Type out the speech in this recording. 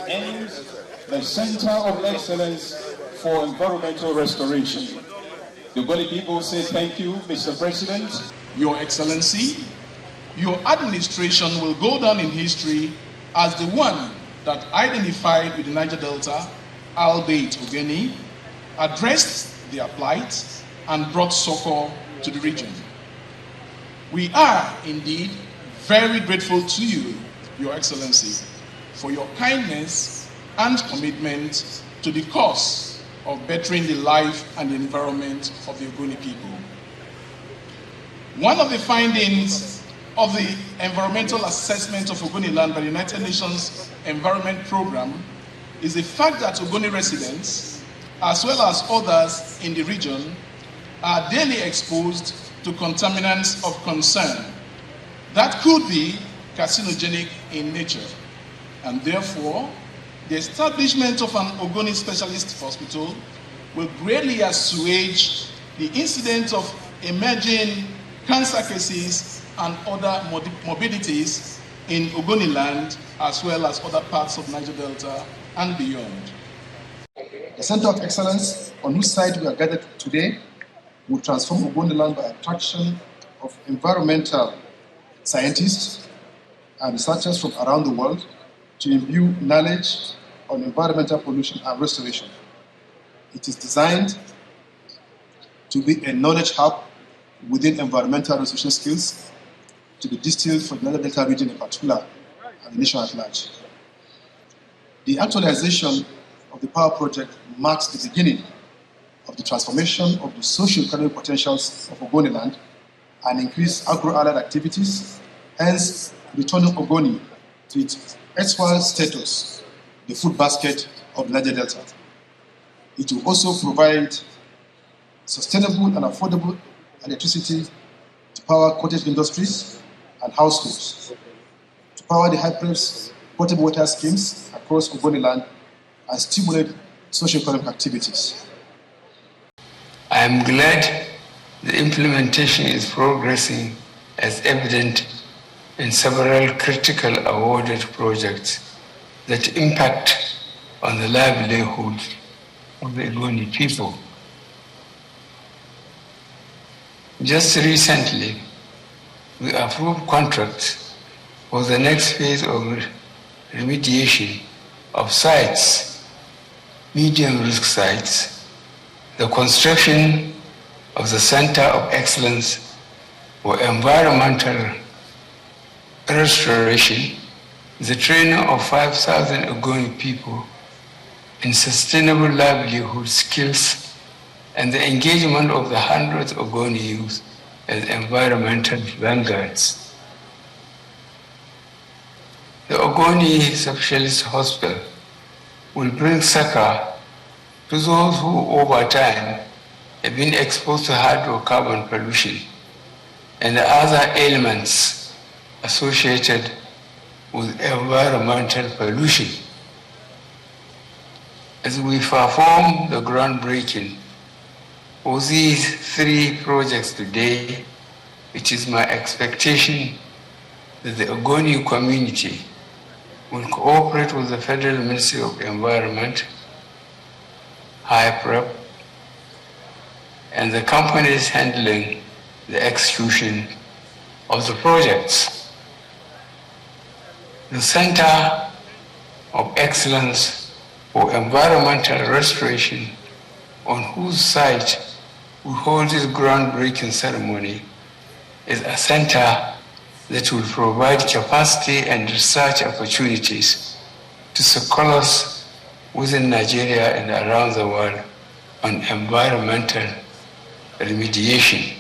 Aims the Center of Excellence for Environmental Restoration. The Ogoni people say thank you, Mr. President. Your Excellency, your administration will go down in history as the one that identified with the Niger Delta, albeit Ogoni, addressed their plight and brought succor to the region. We are indeed very grateful to you, Your Excellency, for your kindness and commitment to the cause of bettering the life and the environment of the Ogoni people. One of the findings of the environmental assessment of Ogoni land by the United Nations Environment Program is the fact that Ogoni residents, as well as others in the region, are daily exposed to contaminants of concern that could be carcinogenic in nature. And therefore, the establishment of an Ogoni specialist hospital will greatly assuage the incidence of emerging cancer cases and other morbidities in Ogoni land, as well as other parts of Niger Delta and beyond. The Center of Excellence, on whose side we are gathered today, will transform Ogoni land by attraction of environmental scientists and researchers from around the world to imbue knowledge on environmental pollution and restoration. It is designed to be a knowledge hub within environmental restoration skills to be distilled for the Niger Delta region in particular and the nation at large. The actualization of the power project marks the beginning of the transformation of the socio-economic potentials of Ogoni land and increased agro-allied activities, hence returning Ogoni to its erstwhile status, the food basket of the Niger Delta. It will also provide sustainable and affordable electricity to power cottage industries and households, to power the high-pressure potable water schemes across Ogoni land, and stimulate socio-economic activities. I am glad the implementation is progressing as evident in several critical awarded projects that impact on the livelihood of the Ogoni people. Just recently, we approved contracts for the next phase of remediation of sites, medium-risk sites, the construction of the Center of Excellence for Environmental Restoration, the training of 5,000 Ogoni people in sustainable livelihood skills, and the engagement of the hundreds of Ogoni youth as environmental vanguards. The Ogoni Specialist Hospital will bring succor to those who over time have been exposed to hydrocarbon pollution and the other ailments associated with environmental pollution. As we perform the groundbreaking for these 3 projects today, it is my expectation that the Ogoni community will cooperate with the Federal Ministry of Environment, HIPREP, and the companies handling the execution of the projects. The Center of Excellence for Environmental Restoration, on whose site we hold this groundbreaking ceremony, is a center that will provide capacity and research opportunities to scholars within Nigeria and around the world on environmental remediation.